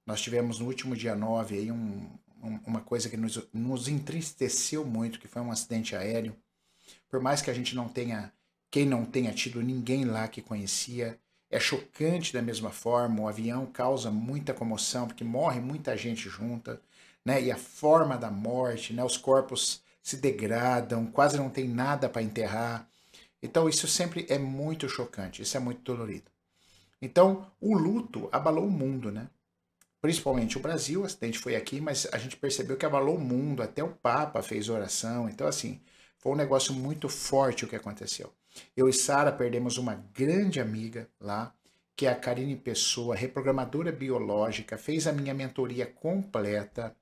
Nós tivemos no último dia 9 aí uma coisa que nos entristeceu muito, que foi um acidente aéreo. Por mais que a gente não tenha, quem não tenha tido ninguém lá que conhecia, é chocante da mesma forma, o avião causa muita comoção, porque morre muita gente junta, né? E a forma da morte, né? Os corpos se degradam, quase não tem nada para enterrar. Então isso sempre é muito chocante, isso é muito dolorido. Então o luto abalou o mundo, né? Principalmente o Brasil, o acidente foi aqui, mas a gente percebeu que abalou o mundo, até o Papa fez oração, então assim, foi um negócio muito forte o que aconteceu. Eu e Sara perdemos uma grande amiga lá, que é a Karine Pessoa, reprogramadora biológica, fez a minha mentoria completa,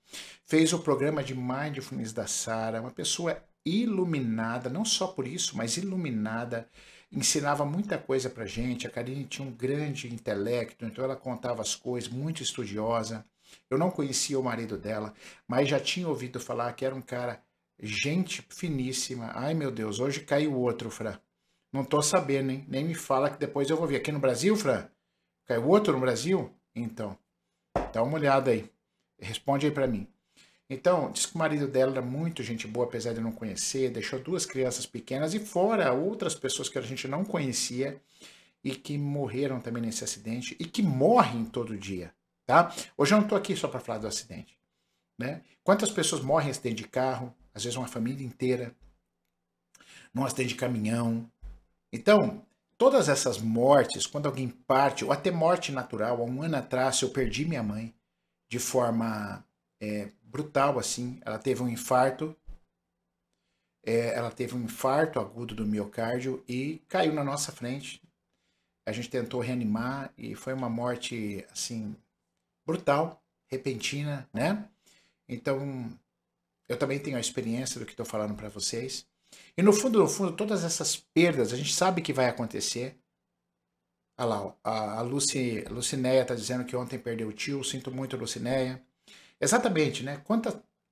fez o programa de Mindfulness da Sara, uma pessoa iluminada, não só por isso, mas iluminada, ensinava muita coisa pra gente. A Karine tinha um grande intelecto, então ela contava as coisas, muito estudiosa. Eu não conhecia o marido dela, mas já tinha ouvido falar que era um cara, gente finíssima. Ai meu Deus, hoje caiu outro, Fran. Não tô sabendo, hein? Nem me fala que depois eu vou ver. Aqui no Brasil, Fran? Caiu outro no Brasil? Então, dá uma olhada aí. Responde aí pra mim. Então, diz que o marido dela era muito gente boa, apesar de não conhecer, deixou duas crianças pequenas e fora outras pessoas que a gente não conhecia e que morreram também nesse acidente e que morrem todo dia, tá? Hoje eu não estou aqui só para falar do acidente, né? Quantas pessoas morrem em acidente de carro, às vezes uma família inteira, num acidente de caminhão. Então, todas essas mortes, quando alguém parte, ou até morte natural, há um ano atrás eu perdi minha mãe de forma brutal, assim. Ela teve um infarto agudo do miocárdio e caiu na nossa frente. A gente tentou reanimar e foi uma morte, assim, brutal, repentina, né? Então, eu também tenho a experiência do que estou falando para vocês. E no fundo, todas essas perdas, a gente sabe que vai acontecer. Olha lá, ó, a Lucinéia está dizendo que ontem perdeu o tio, sinto muito, Lucinéia. Exatamente, né?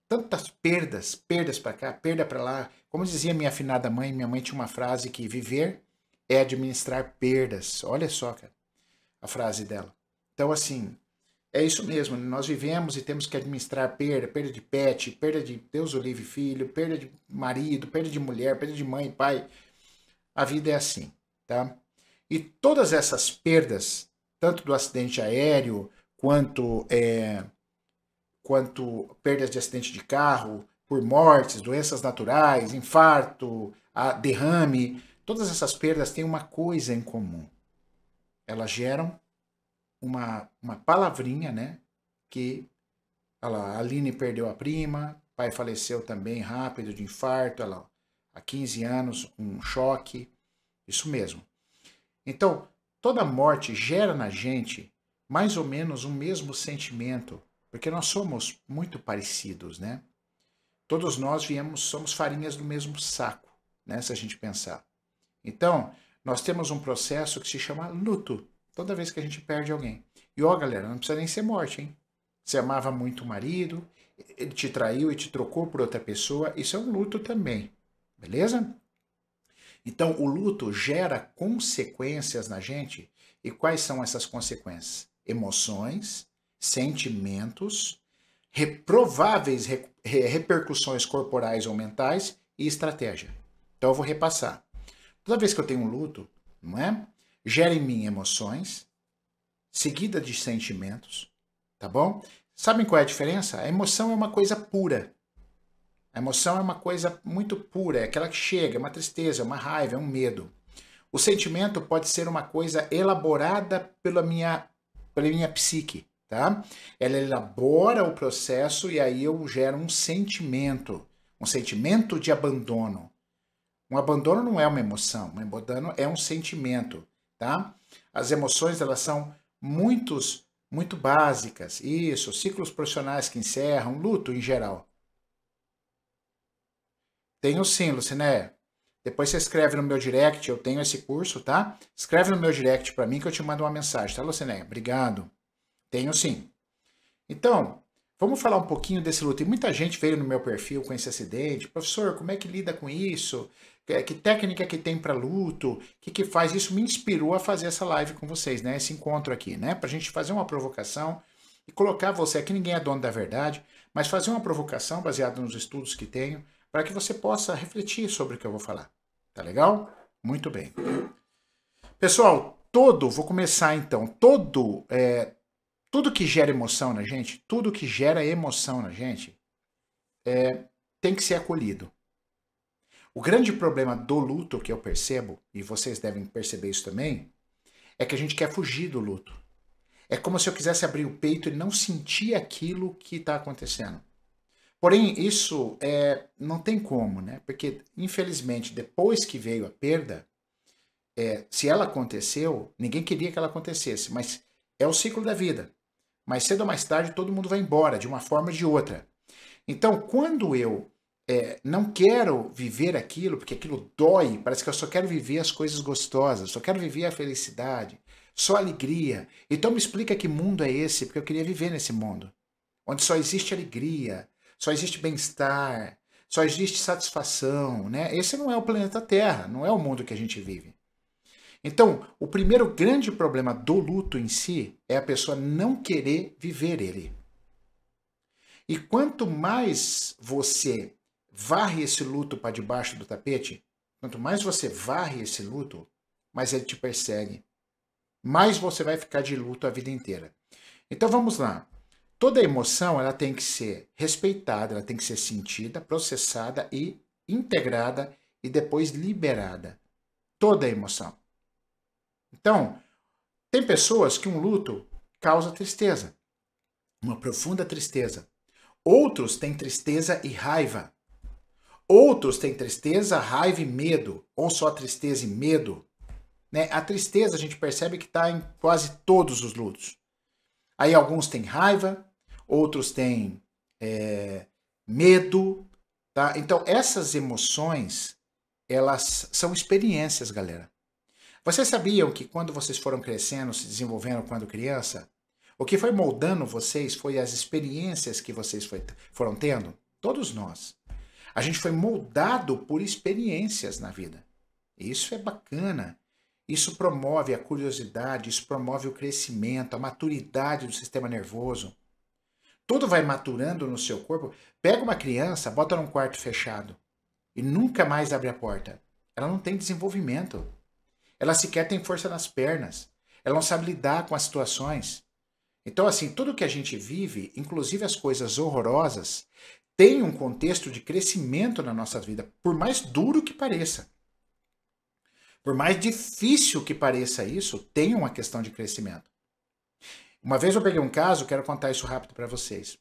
Tantas perdas para cá, perda para lá. Como dizia minha afinada mãe, minha mãe tinha uma frase que viver é administrar perdas. Olha só, cara, a frase dela. Então, assim, é isso mesmo. Nós vivemos e temos que administrar perda de pet, perda de Deus o livre filho, perda de marido, perda de mulher, perda de mãe, pai. A vida é assim, tá? E todas essas perdas, tanto do acidente aéreo quanto perdas de acidente de carro, por mortes, doenças naturais, infarto, derrame, todas essas perdas têm uma coisa em comum. Elas geram uma palavrinha, né? Que olha lá, a Aline perdeu a prima, pai faleceu também rápido de infarto, olha lá, há 15 anos, um choque, isso mesmo. Então, toda morte gera na gente mais ou menos o mesmo sentimento, porque nós somos muito parecidos, né? Todos nós somos farinhas do mesmo saco, né? Se a gente pensar. Então, nós temos um processo que se chama luto, toda vez que a gente perde alguém. E ó, galera, não precisa nem ser morte, hein? Você amava muito o marido, ele te traiu e te trocou por outra pessoa, isso é um luto também, beleza? Então, o luto gera consequências na gente. E quais são essas consequências? Emoções, sentimentos, prováveis repercussões corporais ou mentais e estratégia. Então, eu vou repassar. Toda vez que eu tenho um luto, não é? Gera em mim emoções, seguida de sentimentos, tá bom? Sabem qual é a diferença? A emoção é uma coisa pura. A emoção é uma coisa muito pura, é aquela que chega, é uma tristeza, é uma raiva, é um medo. O sentimento pode ser uma coisa elaborada pela minha psique, tá? Ela elabora o processo e aí eu gero um sentimento de abandono. Um abandono não é uma emoção, um abandono é um sentimento, tá? As emoções, elas são muito básicas. Isso, ciclos profissionais que encerram, luto em geral. Tenho sim, Luciné. Depois você escreve no meu direct, eu tenho esse curso, tá? Escreve no meu direct para mim que eu te mando uma mensagem, tá, Luciné? Obrigado. Tenho sim. Então, vamos falar um pouquinho desse luto. E muita gente veio no meu perfil com esse acidente. Professor, como é que lida com isso? Que técnica que tem para luto? O que faz? Isso me inspirou a fazer essa live com vocês, né? Esse encontro aqui, né? Para a gente fazer uma provocação e colocar você aqui, ninguém é dono da verdade, mas fazer uma provocação baseada nos estudos que tenho, para que você possa refletir sobre o que eu vou falar. Tá legal? Muito bem. Pessoal, vou começar então, tudo que gera emoção na gente, tudo que gera emoção na gente, tem que ser acolhido. O grande problema do luto que eu percebo, e vocês devem perceber isso também, é que a gente quer fugir do luto. É como se eu quisesse abrir o peito e não sentir aquilo que está acontecendo. Porém, isso não tem como, né? Porque, infelizmente, depois que veio a perda, se ela aconteceu, ninguém queria que ela acontecesse, mas é o ciclo da vida. Mais cedo ou mais tarde, todo mundo vai embora, de uma forma ou de outra. Então, quando eu não quero viver aquilo, porque aquilo dói, parece que eu só quero viver as coisas gostosas, só quero viver a felicidade, só alegria. Então me explica que mundo é esse, porque eu queria viver nesse mundo, onde só existe alegria, só existe bem-estar, só existe satisfação, né? Esse não é o planeta Terra, não é o mundo que a gente vive. Então, o primeiro grande problema do luto em si é a pessoa não querer viver ele. E quanto mais você varre esse luto para debaixo do tapete, quanto mais você varre esse luto, mais ele te persegue. Mais você vai ficar de luto a vida inteira. Então vamos lá. Toda emoção ela tem que ser respeitada, ela tem que ser sentida, processada e integrada e depois liberada. Toda emoção. Então, tem pessoas que um luto causa tristeza, uma profunda tristeza. Outros têm tristeza e raiva. Outros têm tristeza, raiva e medo, ou só tristeza e medo. Né? A tristeza a gente percebe que está em quase todos os lutos. Aí alguns têm raiva, outros têm medo. Tá? Então essas emoções, elas são experiências, galera. Vocês sabiam que quando vocês foram crescendo, se desenvolvendo quando criança, o que foi moldando vocês foi as experiências que vocês foram tendo? Todos nós. A gente foi moldado por experiências na vida. Isso é bacana. Isso promove a curiosidade, isso promove o crescimento, a maturidade do sistema nervoso. Tudo vai maturando no seu corpo. Pega uma criança, bota num quarto fechado e nunca mais abre a porta. Ela não tem desenvolvimento. Ela sequer tem força nas pernas. Ela não sabe lidar com as situações. Então, assim, tudo que a gente vive, inclusive as coisas horrorosas, tem um contexto de crescimento na nossa vida, por mais duro que pareça. Por mais difícil que pareça isso, tem uma questão de crescimento. Uma vez eu peguei um caso, quero contar isso rápido para vocês.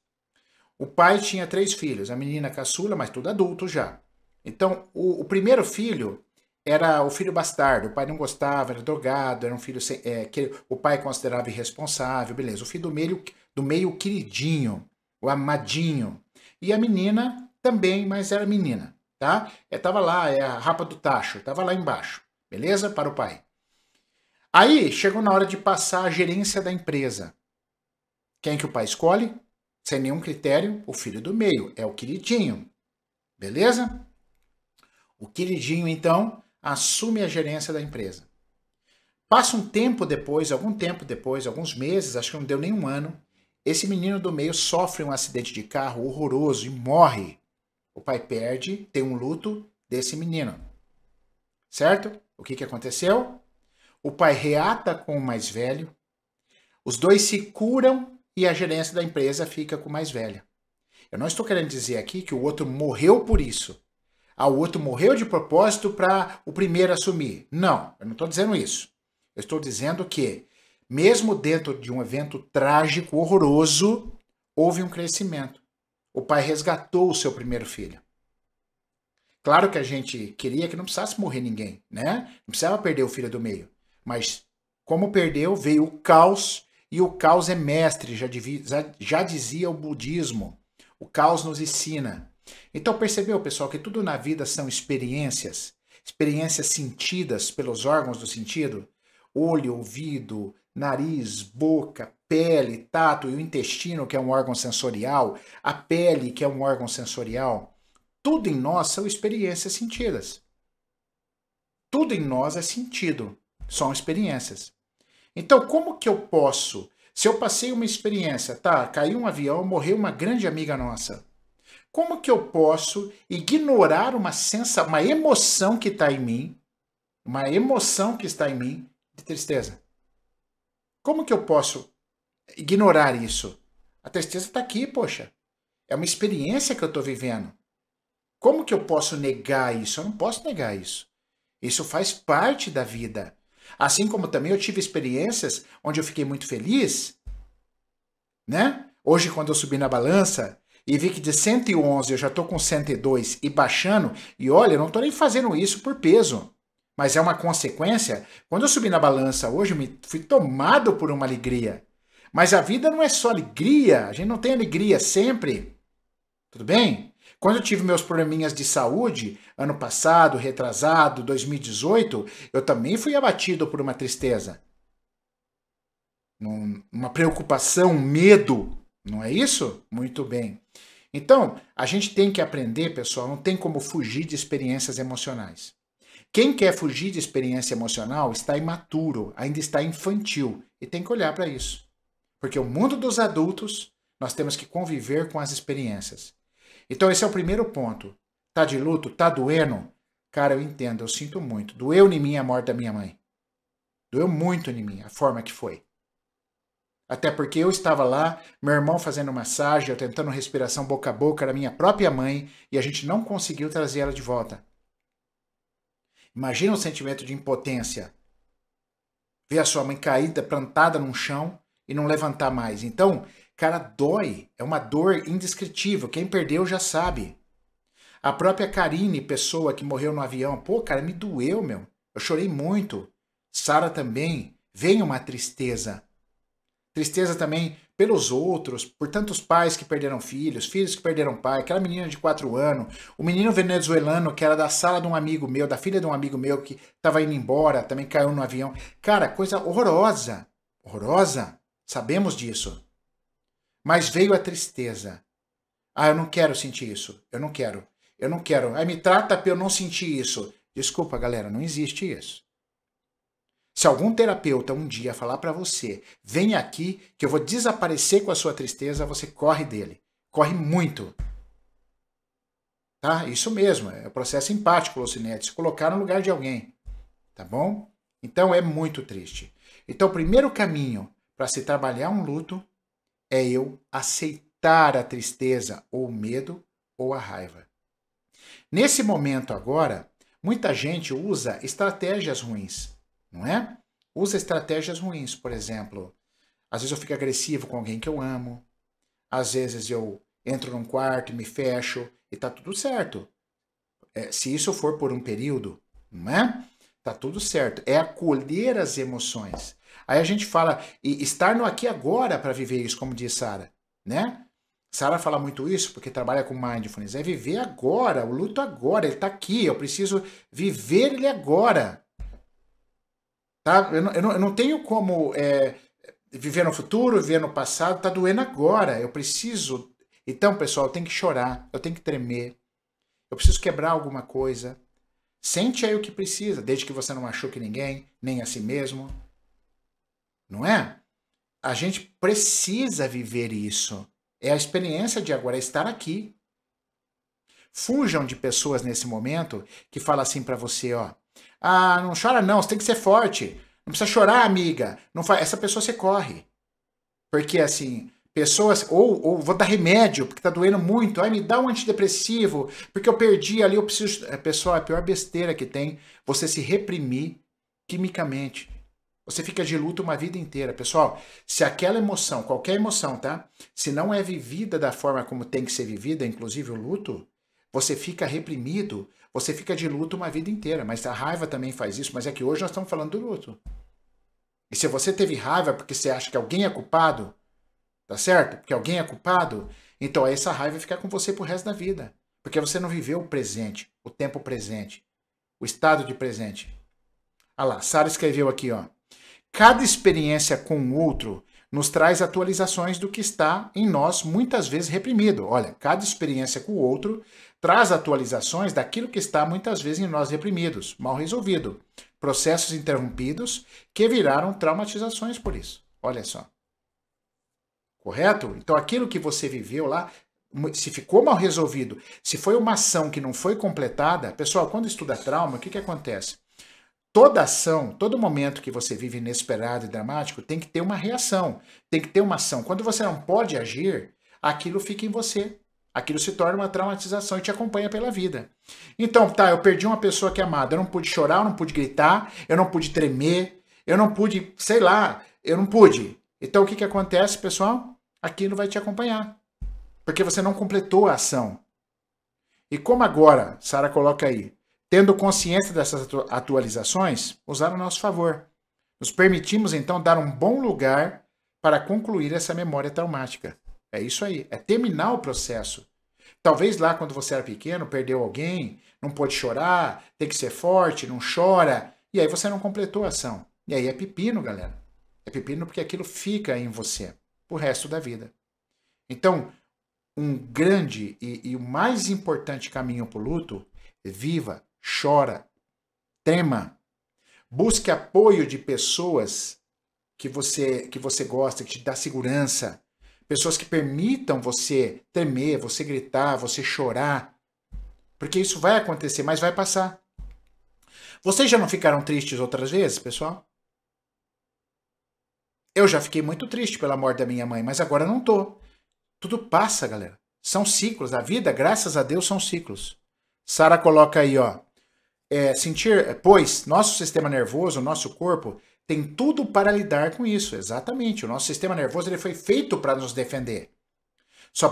O pai tinha 3 filhos, a menina caçula, mas tudo adulto já. Então, o primeiro filho era o filho bastardo, o pai não gostava, era drogado, era um filho que o pai considerava irresponsável, beleza. O filho do meio, o queridinho, o amadinho. E a menina também, mas era menina, tá? Tava lá, a rapa do tacho, tava lá embaixo, beleza? Para o pai. Aí, chegou na hora de passar a gerência da empresa. Quem que o pai escolhe? Sem nenhum critério, o filho do meio, é o queridinho, beleza? O queridinho, então, assume a gerência da empresa. Passa um tempo depois, alguns meses, acho que não deu nem um ano, esse menino do meio sofre um acidente de carro horroroso e morre. O pai perde, tem um luto desse menino. Certo? O que aconteceu? O pai reata com o mais velho, os dois se curam e a gerência da empresa fica com o mais velho. Eu não estou querendo dizer aqui que o outro morreu por isso. O outro morreu de propósito para o primeiro assumir. Não, eu não estou dizendo isso. Eu estou dizendo que, mesmo dentro de um evento trágico, horroroso, houve um crescimento. O pai resgatou o seu primeiro filho. Claro que a gente queria que não precisasse morrer ninguém, né? Não precisava perder o filho do meio. Mas, como perdeu, veio o caos, e o caos é mestre, já dizia o budismo. O caos nos ensina. Então percebeu, pessoal, que tudo na vida são experiências sentidas pelos órgãos do sentido? Olho, ouvido, nariz, boca, pele, tato e o intestino, que é um órgão sensorial, a pele, que é um órgão sensorial. Tudo em nós são experiências sentidas. Tudo em nós é sentido, são experiências. Então, como que eu posso Se eu passei uma experiência, tá, caiu um avião, morreu uma grande amiga nossa. Como que eu posso ignorar uma emoção que está em mim, uma emoção que está em mim de tristeza? Como que eu posso ignorar isso? A tristeza está aqui, poxa. É uma experiência que eu estou vivendo. Como que eu posso negar isso? Eu não posso negar isso. Isso faz parte da vida. Assim como também eu tive experiências onde eu fiquei muito feliz, né? Hoje, quando eu subi na balança e vi que de 111 eu já estou com 102 e baixando, e olha, eu não estou nem fazendo isso por peso, mas é uma consequência. Quando eu subi na balança hoje, eu fui tomado por uma alegria. Mas a vida não é só alegria, a gente não tem alegria sempre. Tudo bem? Quando eu tive meus probleminhas de saúde, ano passado, retrasado, 2018, eu também fui abatido por uma tristeza. Uma preocupação, um medo, não é isso? Muito bem. Então, a gente tem que aprender, pessoal, não tem como fugir de experiências emocionais. Quem quer fugir de experiência emocional está imaturo, ainda está infantil, e tem que olhar para isso. Porque o mundo dos adultos, nós temos que conviver com as experiências. Então esse é o primeiro ponto. Tá de luto? Tá doendo? Cara, eu entendo, eu sinto muito. Doeu em mim a morte da minha mãe. Doeu muito em mim, a forma que foi. Até porque eu estava lá, meu irmão fazendo massagem, eu tentando respiração boca a boca da minha própria mãe, e a gente não conseguiu trazer ela de volta. Imagina o sentimento de impotência. Ver a sua mãe caída, plantada num chão e não levantar mais. Então, cara, dói. É uma dor indescritível. Quem perdeu já sabe. A própria Karine, pessoa que morreu no avião. Pô, cara, me doeu, meu. Eu chorei muito. Sara também. Vem uma tristeza. Tristeza também pelos outros, por tantos pais que perderam filhos, filhos que perderam pai, aquela menina de 4 anos, o menino venezuelano que era da sala de um amigo meu, da filha de um amigo meu que estava indo embora, também caiu no avião. Cara, coisa horrorosa. Horrorosa. Sabemos disso. Mas veio a tristeza. Ah, eu não quero sentir isso. Eu não quero. Eu não quero. Aí me trata para eu não sentir isso. Desculpa, galera, não existe isso. Se algum terapeuta um dia falar para você, vem aqui que eu vou desaparecer com a sua tristeza, você corre dele. Corre muito. Tá? Isso mesmo, é o processo empático, Lucinete, se colocar no lugar de alguém. Tá bom? Então é muito triste. Então o primeiro caminho para se trabalhar um luto é eu aceitar a tristeza, ou o medo, ou a raiva. Nesse momento agora, muita gente usa estratégias ruins, não é? Usa estratégias ruins, por exemplo, às vezes eu fico agressivo com alguém que eu amo, às vezes eu entro num quarto e me fecho e tá tudo certo. Se isso for por um período, não é? Tá tudo certo. É acolher as emoções. Aí a gente fala, e estar no aqui e agora para viver isso, como diz Sara, né? Sara fala muito isso porque trabalha com mindfulness. É viver agora, o luto agora, ele tá aqui, eu preciso viver ele agora. Tá? Eu não tenho como viver no futuro, viver no passado, tá doendo agora, eu preciso... Então, pessoal, eu tenho que chorar, eu tenho que tremer, eu preciso quebrar alguma coisa. Sente aí o que precisa, desde que você não machuque ninguém, nem a si mesmo. Não é? A gente precisa viver isso. É a experiência de agora, é estar aqui. Fujam de pessoas nesse momento que falam assim pra você, ó. Ah, não chora não, você tem que ser forte. Não precisa chorar, amiga. Não faz... Essa pessoa você corre. Porque assim, pessoas... Ou vou dar remédio, porque tá doendo muito. Ai, me dá um antidepressivo, porque eu perdi ali, eu preciso... Pessoal, é a pior besteira que tem você se reprimir quimicamente. Você fica de luto uma vida inteira. Pessoal, se aquela emoção, qualquer emoção, tá? Se não é vivida da forma como tem que ser vivida, inclusive o luto, você fica reprimido, você fica de luto uma vida inteira. Mas a raiva também faz isso, mas é que hoje nós estamos falando do luto. E se você teve raiva porque você acha que alguém é culpado, tá certo? Porque alguém é culpado, então essa raiva vai ficar com você pro resto da vida. Porque você não viveu o presente, o tempo presente, o estado de presente. Olha lá, Sara escreveu aqui, ó. Cada experiência com o outro nos traz atualizações do que está em nós, muitas vezes reprimido. Olha, cada experiência com o outro traz atualizações daquilo que está muitas vezes em nós reprimidos, mal resolvido. Processos interrompidos que viraram traumatizações por isso. Olha só. correto? Então aquilo que você viveu lá, se ficou mal resolvido, se foi uma ação que não foi completada, pessoal, quando estuda trauma, o que acontece? Toda ação, todo momento que você vive inesperado e dramático, tem que ter uma reação, tem que ter uma ação. Quando você não pode agir, aquilo fica em você. Aquilo se torna uma traumatização e te acompanha pela vida. Então, tá, eu perdi uma pessoa que é amada, eu não pude chorar, eu não pude gritar, eu não pude tremer, eu não pude, sei lá, eu não pude. Então, o que acontece, pessoal? Aquilo vai te acompanhar, porque você não completou a ação. E como agora, Sara coloca aí, tendo consciência dessas atualizações, usar a nosso favor. Nos permitimos, então, dar um bom lugar para concluir essa memória traumática. É isso aí, é terminar o processo. Talvez lá, quando você era pequeno, perdeu alguém, não pôde chorar, tem que ser forte, não chora, e aí você não completou a ação. E aí é pepino, galera. É pepino porque aquilo fica em você o resto da vida. Então, um grande e o mais importante caminho para o luto, viva, chora, trema, busque apoio de pessoas que você gosta, que te dá segurança, pessoas que permitam você tremer, você gritar, você chorar, porque isso vai acontecer, mas vai passar. Vocês já não ficaram tristes outras vezes, pessoal? Eu já fiquei muito triste pela morte da minha mãe, mas agora não tô. Tudo passa, galera. São ciclos. A vida, graças a Deus, são ciclos. Sara coloca aí, ó. Pois nosso sistema nervoso, nosso corpo, tem tudo para lidar com isso. Exatamente. O nosso sistema nervoso ele foi feito para nos defender. Só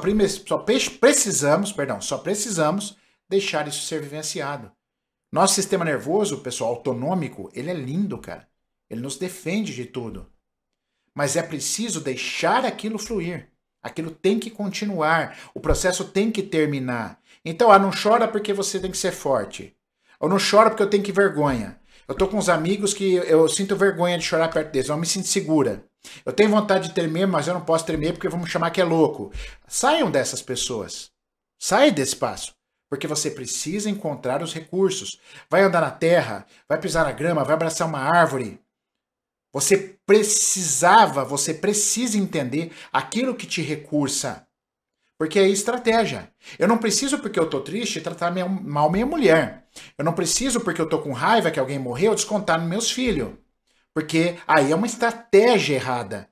precisamos deixar isso ser vivenciado. Nosso sistema nervoso, pessoal, autonômico, ele é lindo, cara. Ele nos defende de tudo. Mas é preciso deixar aquilo fluir. Aquilo tem que continuar. O processo tem que terminar. Então, não chora porque você tem que ser forte. Ou não chora porque eu tenho que vergonha. Eu tô com uns amigos que eu sinto vergonha de chorar perto deles. Eu não me sinto segura. Eu tenho vontade de tremer, mas eu não posso tremer porque vão me chamar que é louco. Saiam dessas pessoas. Saia desse espaço. Porque você precisa encontrar os recursos. Vai andar na terra, vai pisar na grama, vai abraçar uma árvore. Você precisa entender aquilo que te recursa. Porque é estratégia. Eu não preciso, porque eu tô triste, tratar mal minha mulher. Eu não preciso, porque eu tô com raiva que alguém morreu, descontar nos meus filhos. Porque aí é uma estratégia errada.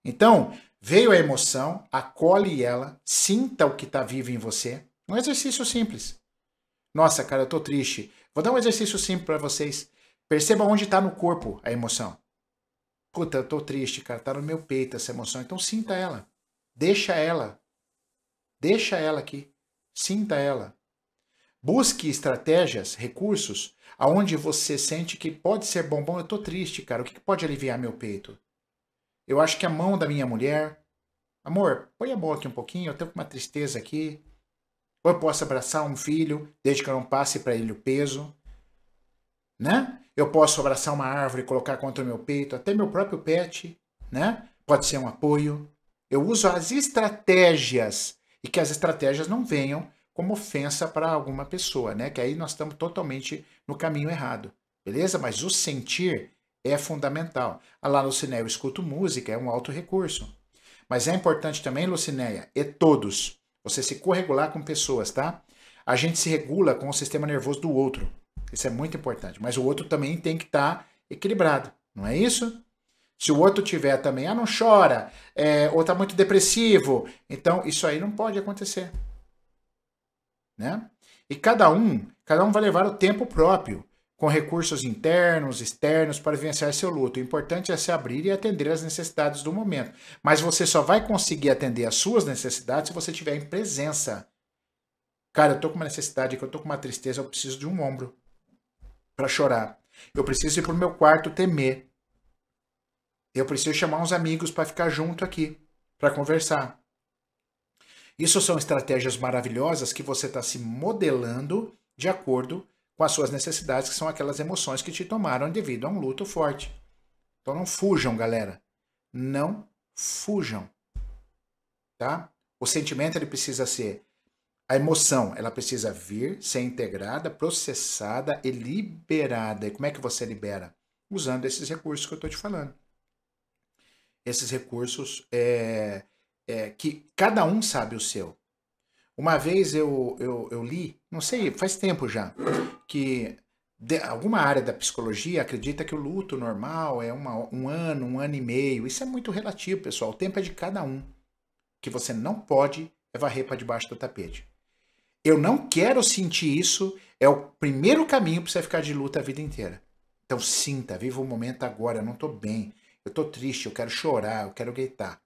Então, veio a emoção, acolhe ela, sinta o que está vivo em você. Um exercício simples. Nossa, cara, eu tô triste. Vou dar um exercício simples para vocês. Perceba onde está no corpo a emoção. Puta, eu tô triste, cara. Tá no meu peito essa emoção. Então sinta ela. Deixa ela. Deixa ela aqui. Sinta ela. Busque estratégias, recursos, aonde você sente que pode ser bom. Eu tô triste, cara. O que pode aliviar meu peito? Eu acho que a mão da minha mulher. Amor, põe a mão aqui um pouquinho. Eu tô com uma tristeza aqui. Ou eu posso abraçar um filho, desde que eu não passe para ele o peso. Né? Eu posso abraçar uma árvore e colocar contra o meu peito, até meu próprio pet, né? Pode ser um apoio. Eu uso as estratégias e que as estratégias não venham como ofensa para alguma pessoa, né? Que aí nós estamos totalmente no caminho errado, beleza? Mas o sentir é fundamental. Lá, Lucinéia, eu escuto música, é um alto recurso. Mas é importante também, Lucinéia, e todos, você se corregular com pessoas, tá? A gente se regula com o sistema nervoso do outro. Isso é muito importante. Mas o outro também tem que estar equilibrado, não é isso? Se o outro tiver também, não chora, ou está muito depressivo, então isso aí não pode acontecer. Né? E cada um vai levar o tempo próprio, com recursos internos, externos, para vivenciar seu luto. O importante é se abrir e atender às necessidades do momento. Mas você só vai conseguir atender às suas necessidades se você estiver em presença. Cara, eu tô com uma necessidade aqui, eu tô com uma tristeza, eu preciso de um ombro para chorar. Eu preciso ir pro meu quarto temer. Eu preciso chamar uns amigos para ficar junto aqui, para conversar. Isso são estratégias maravilhosas que você está se modelando de acordo com as suas necessidades, que são aquelas emoções que te tomaram devido a um luto forte. Então não fujam, galera. Não fujam. Tá? O sentimento ele precisa ser a emoção, ela precisa vir, ser integrada, processada e liberada. E como é que você libera? Usando esses recursos que eu estou te falando. Esses recursos que cada um sabe o seu. Uma vez eu li, não sei, faz tempo já, que alguma área da psicologia acredita que o luto normal é um ano e meio. Isso é muito relativo, pessoal. O tempo é de cada um. Que você não pode varrer para debaixo do tapete. Eu não quero sentir isso. É o primeiro caminho para você ficar de luta a vida inteira. Então sinta, viva o momento agora. Eu não estou bem. Eu estou triste, eu quero chorar, eu quero gritar.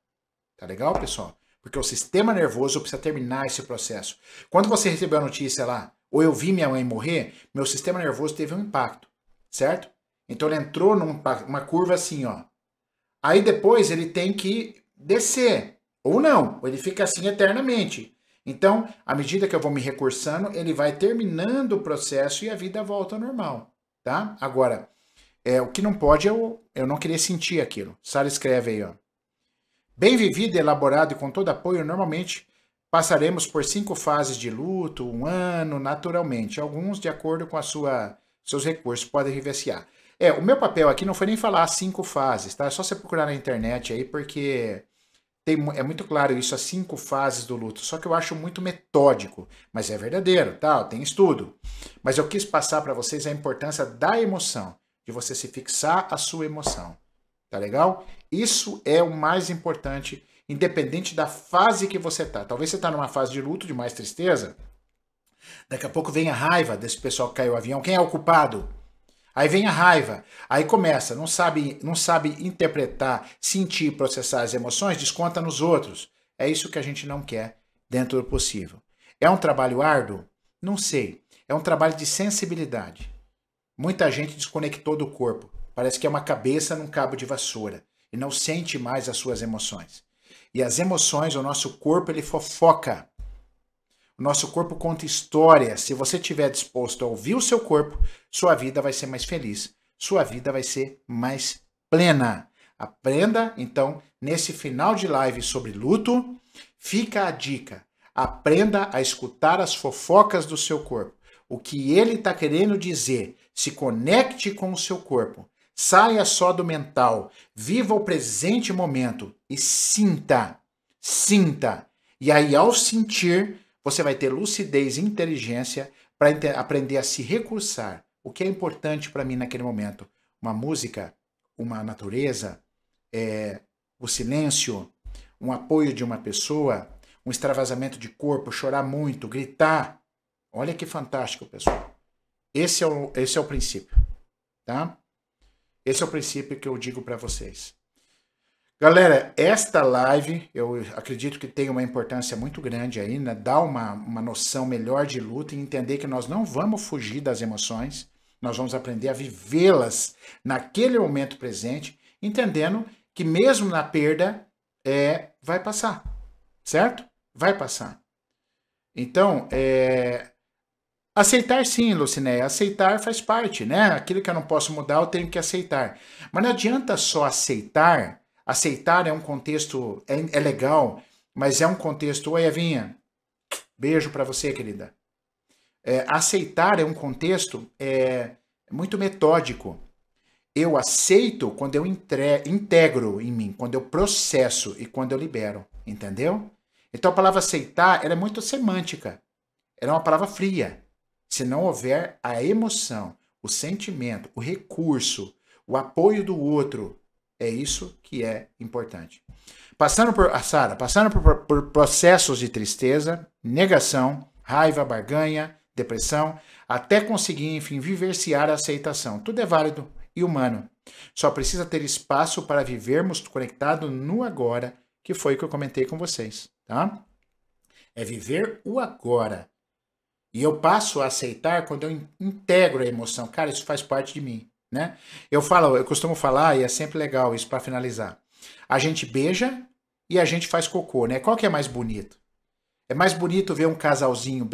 Tá legal, pessoal? Porque o sistema nervoso precisa terminar esse processo. Quando você recebeu a notícia lá, ou eu vi minha mãe morrer, meu sistema nervoso teve um impacto, certo? Então ele entrou numa curva assim, ó. Aí depois ele tem que descer, ou não, ou ele fica assim eternamente. Então, à medida que eu vou me recursando, ele vai terminando o processo e a vida volta ao normal, tá? Agora, o que não pode é eu não querer sentir aquilo. Sara escreve aí, ó. Bem vivido, elaborado e com todo apoio, normalmente passaremos por 5 fases de luto, 1 ano, naturalmente. Alguns, de acordo com seus recursos, podem vivenciar. O meu papel aqui não foi nem falar 5 fases, tá? É só você procurar na internet aí, porque é muito claro isso, as 5 fases do luto. Só que eu acho muito metódico, mas é verdadeiro, tá? Tem estudo. Mas eu quis passar para vocês a importância da emoção, de você se fixar a sua emoção. Tá legal? Isso é o mais importante, independente da fase que você tá. Talvez você tá numa fase de luto, de mais tristeza. Daqui a pouco vem a raiva desse pessoal que caiu o avião. Quem é o culpado? Aí vem a raiva. Aí começa, não sabe interpretar, sentir, processar as emoções, desconta nos outros. É isso que a gente não quer dentro do possível. É um trabalho árduo? Não sei. É um trabalho de sensibilidade. Muita gente desconectou do corpo. Parece que é uma cabeça num cabo de vassoura e não sente mais as suas emoções. E as emoções, o nosso corpo, ele fofoca. O nosso corpo conta história. Se você estiver disposto a ouvir o seu corpo, sua vida vai ser mais feliz. Sua vida vai ser mais plena. Aprenda, então, nesse final de live sobre luto, fica a dica. Aprenda a escutar as fofocas do seu corpo. O que ele está querendo dizer. Se conecte com o seu corpo. Saia só do mental, viva o presente momento e sinta, sinta. E aí, ao sentir, você vai ter lucidez e inteligência para aprender a se recursar. O que é importante para mim naquele momento? Uma música, uma natureza, o silêncio, um apoio de uma pessoa, um extravasamento de corpo, chorar muito, gritar. Olha que fantástico, pessoal. Esse é o princípio, tá? Esse é o princípio que eu digo para vocês. Galera, esta live, eu acredito que tem uma importância muito grande aí, né? Dá uma noção melhor de luta e entender que nós não vamos fugir das emoções, nós vamos aprender a vivê-las naquele momento presente, entendendo que mesmo na perda, vai passar, certo? Vai passar. Então, aceitar sim, Lucinéia, aceitar faz parte, né? Aquilo que eu não posso mudar, eu tenho que aceitar. Mas não adianta só aceitar. Aceitar é um contexto, é legal, mas é um contexto... Oi, Evinha, beijo para você, querida. Aceitar é um contexto muito metódico. Eu aceito quando eu integro em mim, quando eu processo e quando eu libero, entendeu? Então a palavra aceitar, ela é muito semântica. Ela é uma palavra fria. Se não houver a emoção, o sentimento, o recurso, o apoio do outro, é isso que é importante. Passando por processos de tristeza, negação, raiva, barganha, depressão, até conseguir, enfim, vivenciar a aceitação. Tudo é válido e humano. Só precisa ter espaço para vivermos conectado no agora, que foi o que eu comentei com vocês, tá? É viver o agora. E eu passo a aceitar quando eu integro a emoção. Cara, isso faz parte de mim, né? Eu costumo falar, e é sempre legal isso para finalizar. A gente beija e a gente faz cocô, né? Qual que é mais bonito? É mais bonito ver um casalzinho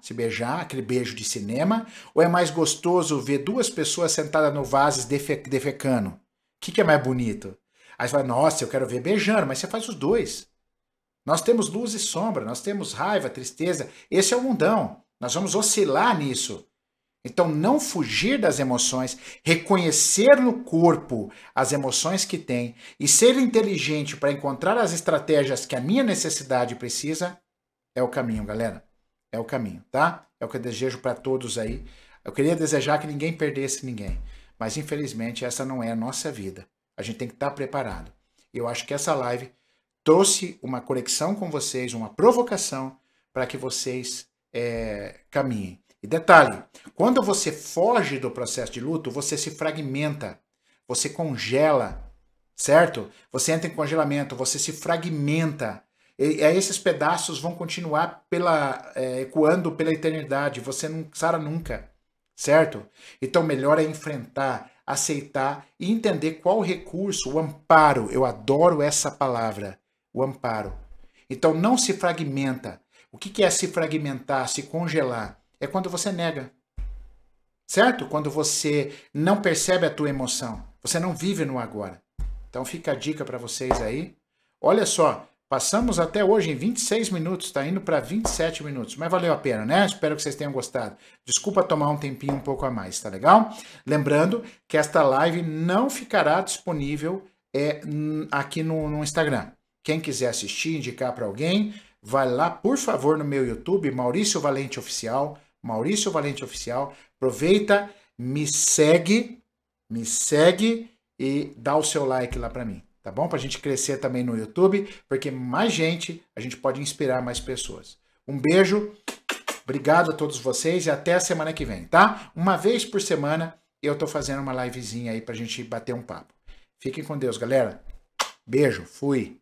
se beijar, aquele beijo de cinema, ou é mais gostoso ver 2 pessoas sentadas no vaso defecando? O que é mais bonito? Aí você fala, nossa, eu quero ver beijando, mas você faz os 2. Nós temos luz e sombra, nós temos raiva, tristeza. Esse é o mundão. Nós vamos oscilar nisso. Então, não fugir das emoções, reconhecer no corpo as emoções que tem e ser inteligente para encontrar as estratégias que a minha necessidade precisa, é o caminho, galera. É o caminho, tá? É o que eu desejo para todos aí. Eu queria desejar que ninguém perdesse ninguém, mas infelizmente essa não é a nossa vida. A gente tem que estar preparado. Eu acho que essa live trouxe uma conexão com vocês, uma provocação para que vocês caminhem. E detalhe, quando você foge do processo de luto, você se fragmenta, você congela, certo? Você entra em congelamento, você se fragmenta. E esses pedaços vão continuar ecoando pela eternidade, você não sara nunca, certo? Então melhor é enfrentar, aceitar e entender qual o recurso, o amparo. Eu adoro essa palavra, o amparo. Então não se fragmenta. O que é se fragmentar, se congelar? É quando você nega, certo? Quando você não percebe a tua emoção, você não vive no agora. Então fica a dica para vocês aí. Olha só, passamos até hoje em 26 minutos, está indo para 27 minutos, mas valeu a pena, né? Espero que vocês tenham gostado. Desculpa tomar um tempinho um pouco a mais, tá legal? Lembrando que esta live não ficará disponível aqui no Instagram. Quem quiser assistir, indicar para alguém, vai lá, por favor, no meu YouTube, Maurício Valente Oficial. Maurício Valente Oficial. Aproveita, me segue e dá o seu like lá para mim, tá bom? Pra gente crescer também no YouTube, porque mais gente, a gente pode inspirar mais pessoas. Um beijo, obrigado a todos vocês e até a semana que vem, tá? Uma vez por semana eu tô fazendo uma livezinha aí pra gente bater um papo. Fiquem com Deus, galera. Beijo, fui.